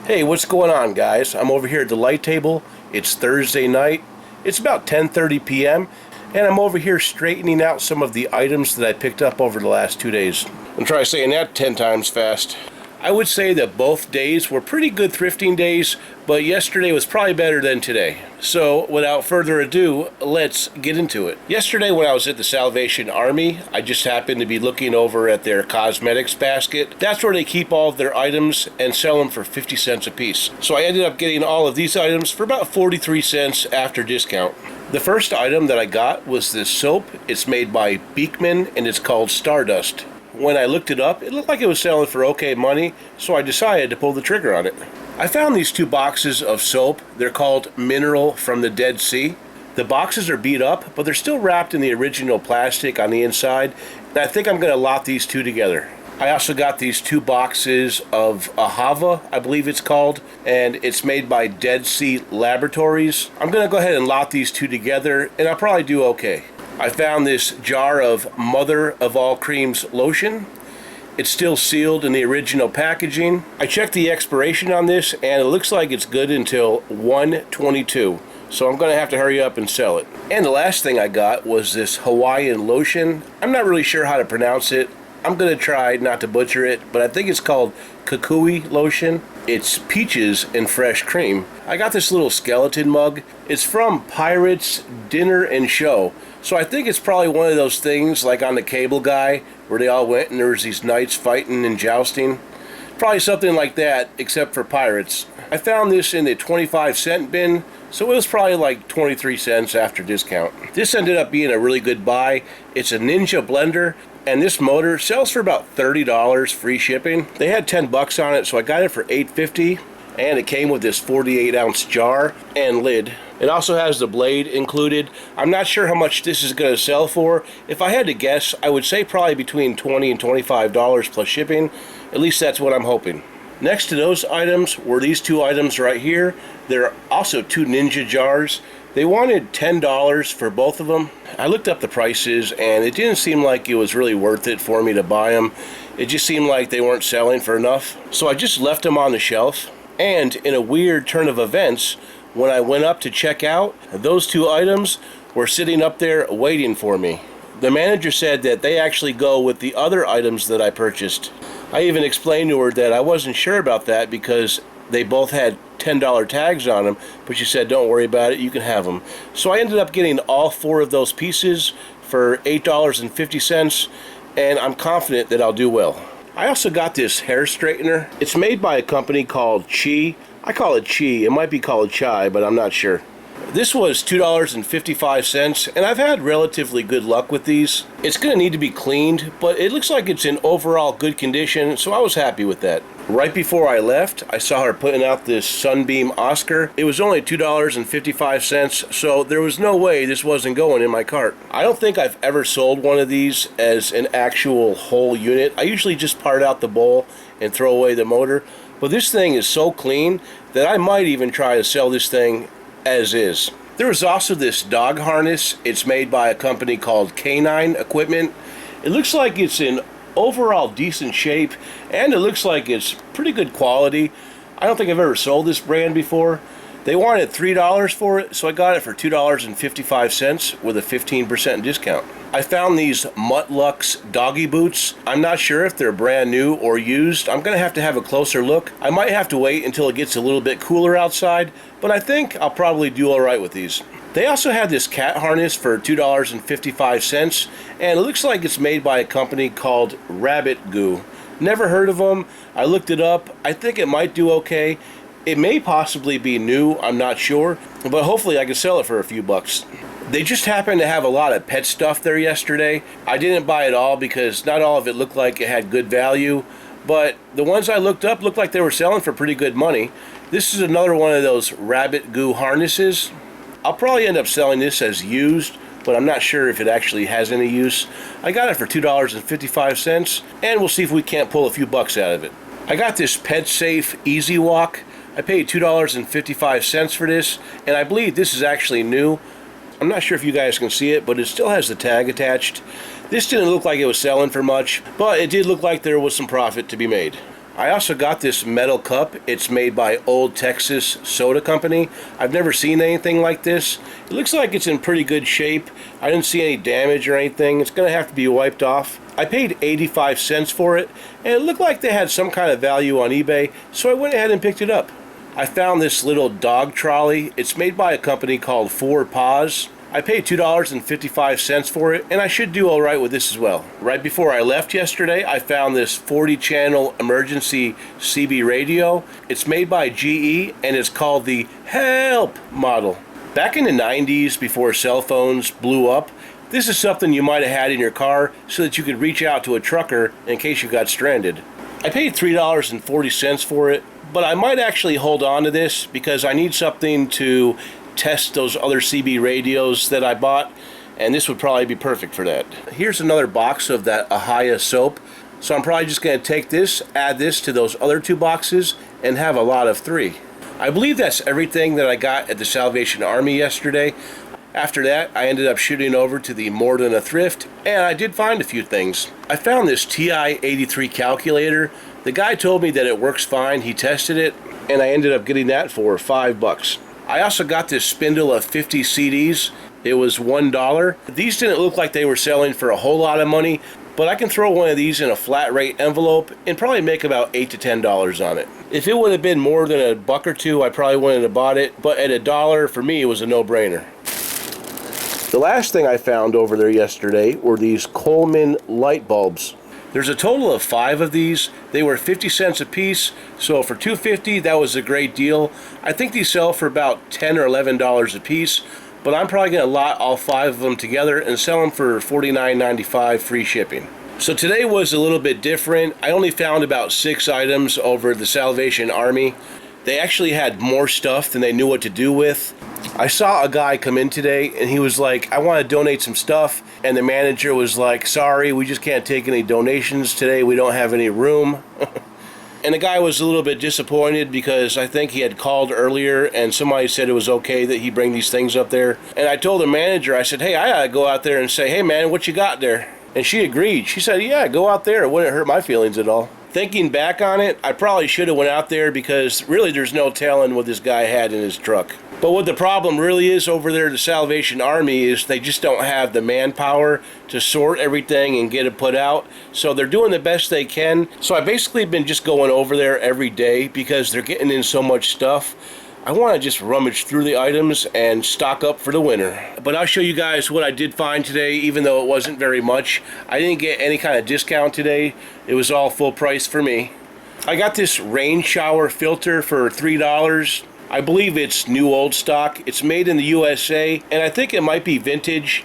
Hey, what's going on, guys? I'm over here at the light table. It's Thursday night. It's about 10:30 p.m. and I'm over here straightening out some of the items that I picked up over the last 2 days. I'm trying saying that 10 times fast. I would say that both days were pretty good thrifting days, but yesterday was probably better than today. So without further ado, let's get into it. Yesterday when I was at the Salvation Army, I just happened to be looking over at their cosmetics basket. That's where they keep all of their items and sell them for 50 cents a piece. So I ended up getting all of these items for about 43 cents after discount. The first item that I got was this soap. It's made by Beekman and it's called Stardust. When I looked it up, it looked like it was selling for okay money, so I decided to pull the trigger on it. I found these two boxes of soap. They're called Mineral from the Dead Sea. The boxes are beat up, but they're still wrapped in the original plastic on the inside, and I think I'm going to lot these two together. I also got these two boxes of Ahava, I believe it's called, and it's made by Dead Sea Laboratories. I'm going to go ahead and lot these two together, and I'll probably do okay. I found this jar of Mother of All Creams lotion. It's still sealed in the original packaging. I checked the expiration on this and it looks like it's good until 1/22. So I'm going to have to hurry up and sell it. And the last thing I got was this Hawaiian lotion. I'm not really sure how to pronounce it. I'm going to try not to butcher it, but I think it's called Kukui lotion. It's peaches and fresh cream. I got this little skeleton mug. It's from Pirates Dinner and Show. So I think it's probably one of those things like on the Cable Guy where they all went and there was these knights fighting and jousting. Probably something like that except for pirates. I found this in the 25-cent bin, so it was probably like 23 cents after discount. This ended up being a really good buy. It's a Ninja blender. And this motor sells for about $30 free shipping. They had 10 bucks on it, so I got it for $8.50. And it came with this 48-ounce jar and lid. It also has the blade included. I'm not sure how much this is going to sell for. If I had to guess, I would say probably between $20 and $25 plus shipping. At least that's what I'm hoping. Next to those items were these two items right here. There are also two Ninja jars. They wanted $10 for both of them. I looked up the prices and it didn't seem like it was really worth it for me to buy them. It just seemed like they weren't selling for enough. So I just left them on the shelf. And in a weird turn of events, when I went up to check out, those two items were sitting up there waiting for me. The manager said that they actually go with the other items that I purchased. I even explained to her that I wasn't sure about that because they both had $10 tags on them, but she said, don't worry about it, you can have them. So I ended up getting all four of those pieces for $8.50, and I'm confident that I'll do well. I also got this hair straightener. It's made by a company called Chi. I call it Chi. It might be called Chai, but I'm not sure. This was $2.55, and I've had relatively good luck with these. It's going to need to be cleaned, but it looks like it's in overall good condition, so I was happy with that. Right before I left, I saw her putting out this Sunbeam Oscar. It was only $2.55, so there was no way this wasn't going in my cart. I don't think I've ever sold one of these as an actual whole unit. I usually just part out the bowl and throw away the motor, but this thing is so clean that I might even try to sell this thing as is. There was also this dog harness. It's made by a company called Canine Equipment. It looks like it's in overall decent shape and it looks like it's pretty good quality. I don't think I've ever sold this brand before. They wanted $3 for it, so I got it for $2.55 with a 15% discount. I found these Muttlux doggy boots. I'm not sure if they're brand new or used. I'm going to have a closer look. I might have to wait until it gets a little bit cooler outside, but I think I'll probably do alright with these. They also had this cat harness for $2.55, and it looks like it's made by a company called Rabbit Goo. Never heard of them. I looked it up. I think it might do okay. It may possibly be new, I'm not sure, but hopefully I can sell it for a few bucks. They just happened to have a lot of pet stuff there yesterday. I didn't buy it all because not all of it looked like it had good value, but the ones I looked up looked like they were selling for pretty good money. This is another one of those Rabbit Goo harnesses. I'll probably end up selling this as used, but I'm not sure if it actually has any use. I got it for $2.55, and we'll see if we can't pull a few bucks out of it. I got this Pet Safe Easy Walk. I paid $2.55 for this, and I believe this is actually new. I'm not sure if you guys can see it, but it still has the tag attached. This didn't look like it was selling for much, but it did look like there was some profit to be made. I also got this metal cup. It's made by Old Texas Soda Company. I've never seen anything like this. It looks like it's in pretty good shape. I didn't see any damage or anything. It's going to have to be wiped off. I paid 85 cents for it, and it looked like they had some kind of value on eBay, so I went ahead and picked it up. I found this little dog trolley. It's made by a company called Four Paws. I paid $2.55 for it, and I should do all right with this as well. Right before I left yesterday, I found this 40-channel emergency CB radio. It's made by GE, and it's called the Help model. Back in the 90s, before cell phones blew up, this is something you might have had in your car so that you could reach out to a trucker in case you got stranded. I paid $3.40 for it, but I might actually hold on to this because I need something to test those other CB radios that I bought, and this would probably be perfect for that. Here's another box of that Ahaya soap, so I'm probably just going to take this, add this to those other 2 boxes, and have a lot of 3. I believe that's everything that I got at the Salvation Army yesterday. After that, I ended up shooting over to the More Than a Thrift, and I did find a few things. I found this TI-83 calculator. The guy told me that it works fine. He tested it, and I ended up getting that for $5. I also got this spindle of 50 CDs. It was $1. These didn't look like they were selling for a whole lot of money, but I can throw one of these in a flat rate envelope and probably make about $8 to $10 on it. If it would have been more than $1 or $2, I probably wouldn't have bought it, but at $1, for me, it was a no-brainer. The last thing I found over there yesterday were these Coleman light bulbs. There's a total of 5 of these. They were 50 cents a piece, so for $2.50 that was a great deal. I think these sell for about $10 or $11 a piece, but I'm probably going to lot all 5 of them together and sell them for $49.95 free shipping. So today was a little bit different. I only found about 6 items over the Salvation Army. They actually had more stuff than they knew what to do with. I saw a guy come in today and he was like, I want to donate some stuff, and the manager was like, sorry, we just can't take any donations today, we don't have any room. And the guy was a little bit disappointed because I think he had called earlier and somebody said it was okay that he bring these things up there. And I told the manager, I said, hey, I gotta go out there and say, hey man, what you got there? And she agreed. She said, yeah, go out there, it wouldn't hurt my feelings at all. Thinking back on it, I probably should have went out there because really there's no telling what this guy had in his truck. But what the problem really is over there at the Salvation Army is they just don't have the manpower to sort everything and get it put out. So they're doing the best they can. So I've basically been just going over there every day because they're getting in so much stuff. I want to just rummage through the items and stock up for the winter. But I'll show you guys what I did find today, even though it wasn't very much. I didn't get any kind of discount today. It was all full price for me. I got this rain shower filter for $3. I believe it's new old stock. It's made in the USA, and I think it might be vintage.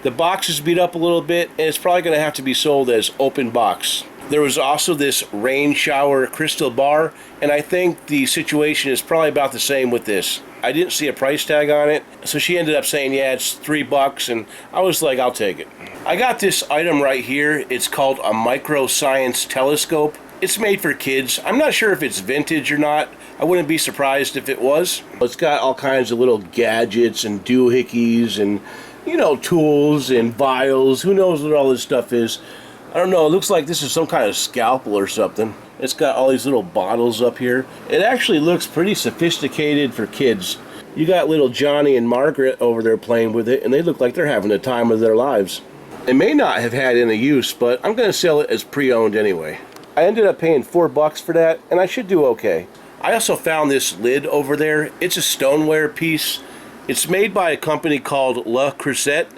The box is beat up a little bit, and it's probably going to have to be sold as open box. There was also this rain shower crystal bar, and I think the situation is probably about the same with this. I didn't see a price tag on it, so she ended up saying, yeah, it's $3, and I was like, I'll take it. I got this item right here. It's called a microscience telescope. It's made for kids. I'm not sure if it's vintage or not. I wouldn't be surprised if it was. It's got all kinds of little gadgets and doohickeys and, you know, tools and vials. Who knows what all this stuff is? I don't know. It looks like this is some kind of scalpel or something. It's got all these little bottles up here. It actually looks pretty sophisticated for kids. You got little Johnny and Margaret over there playing with it, and they look like they're having the time of their lives. It may not have had any use, but I'm going to sell it as pre-owned anyway. I ended up paying $4 for that, and I should do okay. I also found this lid over there. It's a stoneware piece. It's made by a company called Cassette.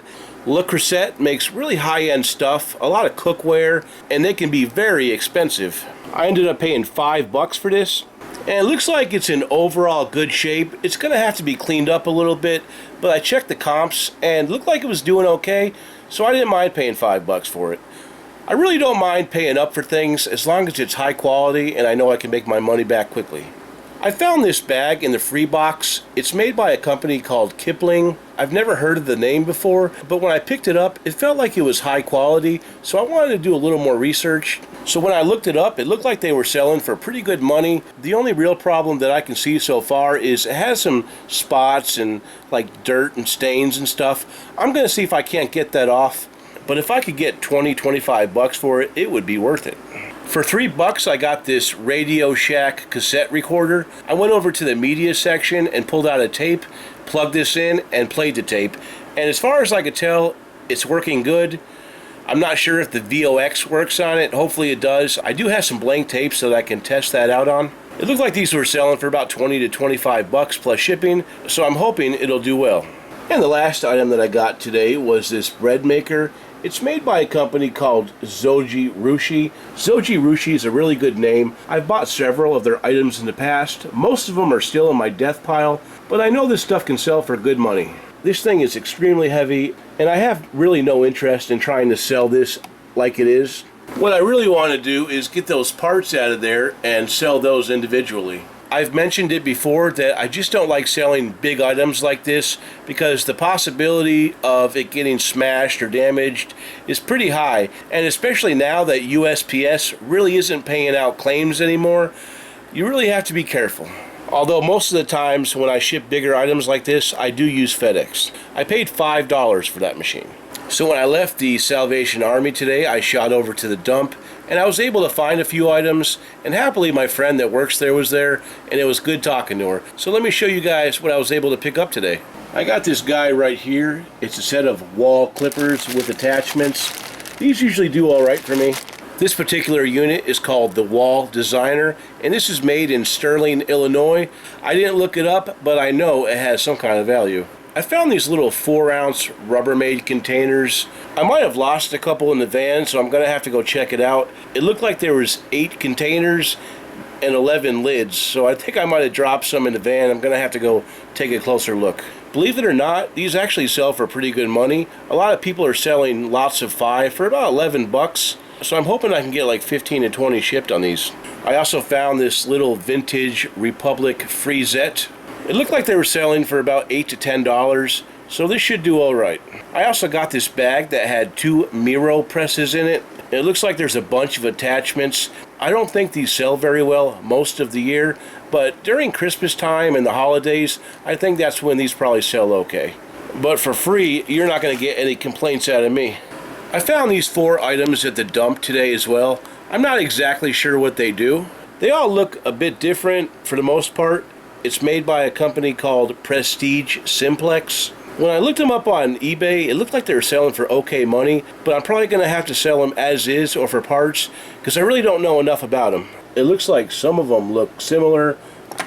Cassette makes really high-end stuff, a lot of cookware, and they can be very expensive. I ended up paying $5 for this, and it looks like it's in overall good shape. It's going to have to be cleaned up a little bit, but I checked the comps, and it looked like it was doing okay, so I didn't mind paying $5 for it. I really don't mind paying up for things as long as it's high quality and I know I can make my money back quickly. I found this bag in the free box. It's made by a company called Kipling. I've never heard of the name before, but when I picked it up, it felt like it was high quality, so I wanted to do a little more research. So when I looked it up, it looked like they were selling for pretty good money. The only real problem that I can see so far is it has some spots and like dirt and stains and stuff. I'm going to see if I can't get that off. But if I could get $20, $25 for it, it would be worth it. For $3 I got this Radio Shack cassette recorder. I went over to the media section and pulled out a tape, plugged this in, and played the tape. And as far as I could tell, it's working good. I'm not sure if the VOX works on it. Hopefully it does. I do have some blank tapes that I can test that out on. It looked like these were selling for about 20 to 25 bucks plus shipping, so I'm hoping it'll do well. And the last item that I got today was this bread maker. It's made by a company called Zoji Rushi. Zoji Rushi is a really good name. I've bought several of their items in the past. Most of them are still in my death pile, but I know this stuff can sell for good money. This thing is extremely heavy, and I have really no interest in trying to sell this like it is. What I really want to do is get those parts out of there and sell those individually. I've mentioned it before that I just don't like selling big items like this because the possibility of it getting smashed or damaged is pretty high, and especially now that USPS really isn't paying out claims anymore, you really have to be careful. Although most of the times when I ship bigger items like this, I do use FedEx. I paid $5 for that machine. So when I left the Salvation Army today, I shot over to the dump, and I was able to find a few items, and happily my friend that works there was there, and it was good talking to her. So let me show you guys what I was able to pick up today. I got this guy right here. It's a set of wall clippers with attachments. These usually do all right for me. This particular unit is called the Wall Designer, and this is made in Sterling, Illinois. I didn't look it up, but I know it has some kind of value. I found these little 4-ounce Rubbermaid containers. I might have lost a couple in the van, so I'm going to have to go check it out. It looked like there was 8 containers and 11 lids, so I think I might have dropped some in the van. I'm going to have to go take a closer look. Believe it or not, these actually sell for pretty good money. A lot of people are selling lots of 5 for about 11 bucks. So I'm hoping I can get like 15 to 20 shipped on these. I also found this little vintage Republic Frisette. It looked like they were selling for about $8 to $10, so this should do all right. I also got this bag that had 2 Miro presses in it. It looks like there's a bunch of attachments. I don't think these sell very well most of the year, but during Christmas time and the holidays, I think that's when these probably sell okay. But for free, you're not going to get any complaints out of me. I found these 4 items at the dump today as well. I'm not exactly sure what they do. They all look a bit different for the most part. It's made by a company called Prestige Simplex. When I looked them up on eBay, it looked like they were selling for okay money, but I'm probably going to have to sell them as is or for parts because I really don't know enough about them. It looks like some of them look similar,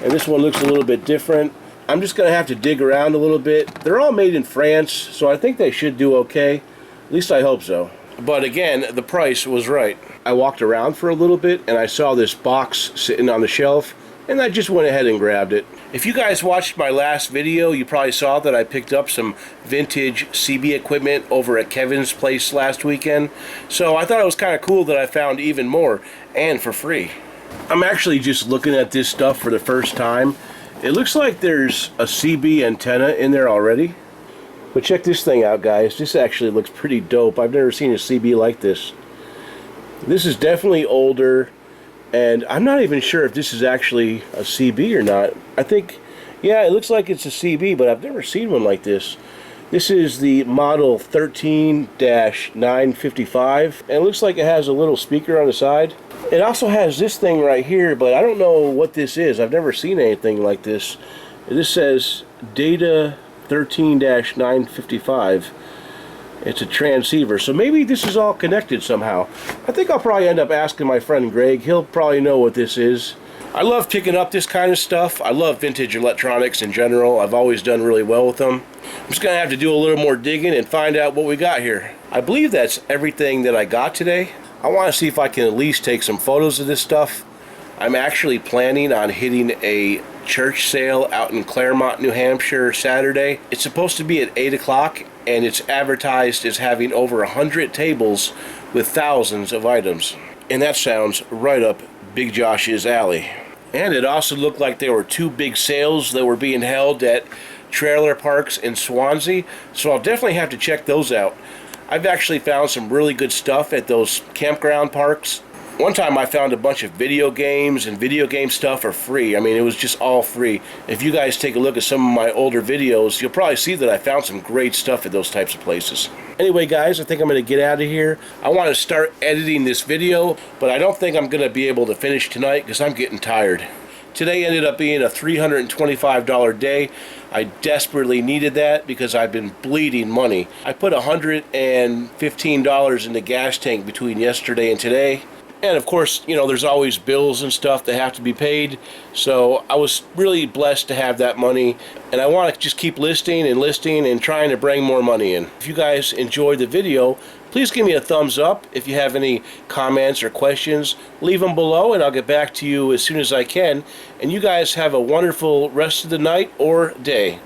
and this one looks a little bit different. I'm just going to have to dig around a little bit. They're all made in France, so I think they should do okay. At least I hope so. But again, the price was right. I walked around for a little bit and I saw this box sitting on the shelf, and I just went ahead and grabbed it. If you guys watched my last video, you probably saw that I picked up some vintage CB equipment over at Kevin's place last weekend. So I thought it was kind of cool that I found even more, and for free. I'm actually just looking at this stuff for the first time. It looks like there's a CB antenna in there already. But check this thing out, guys. This actually looks pretty dope. I've never seen a CB like this. This is definitely older, and I'm not even sure if this is actually a CB or not. I think, yeah, it looks like it's a CB, but I've never seen one like this. This is the model 13-955, and it looks like it has a little speaker on the side. It also has this thing right here, but I don't know what this is. I've never seen anything like this. This says Data 13-955. It's a transceiver, so maybe this is all connected somehow. I think I'll probably end up asking my friend Greg. He'll probably know what this is. I love picking up this kind of stuff. I love vintage electronics in general. I've always done really well with them. I'm just gonna have to do a little more digging and find out what we got here. I believe that's everything that I got today. I want to see if I can at least take some photos of this stuff. I'm actually planning on hitting a church sale out in Claremont, New Hampshire Saturday. It's supposed to be at 8 o'clock, and it's advertised as having over 100 tables with thousands of items. And that sounds right up Big Josh's alley. And it also looked like there were 2 big sales that were being held at trailer parks in Swansea, so I'll definitely have to check those out. I've actually found some really good stuff at those campground parks. One time I found a bunch of video games and video game stuff for free. I mean, it was just all free. If you guys take a look at some of my older videos, you'll probably see that I found some great stuff at those types of places. Anyway, guys, I think I'm going to get out of here. I want to start editing this video, but I don't think I'm going to be able to finish tonight because I'm getting tired. Today ended up being a $325 day. I desperately needed that because I've been bleeding money. I put $115 in the gas tank between yesterday and today. And of course, you know, there's always bills and stuff that have to be paid. So I was really blessed to have that money. And I want to just keep listing and trying to bring more money in. If you guys enjoyed the video, please give me a thumbs up. If you have any comments or questions, leave them below and I'll get back to you as soon as I can. And you guys have a wonderful rest of the night or day.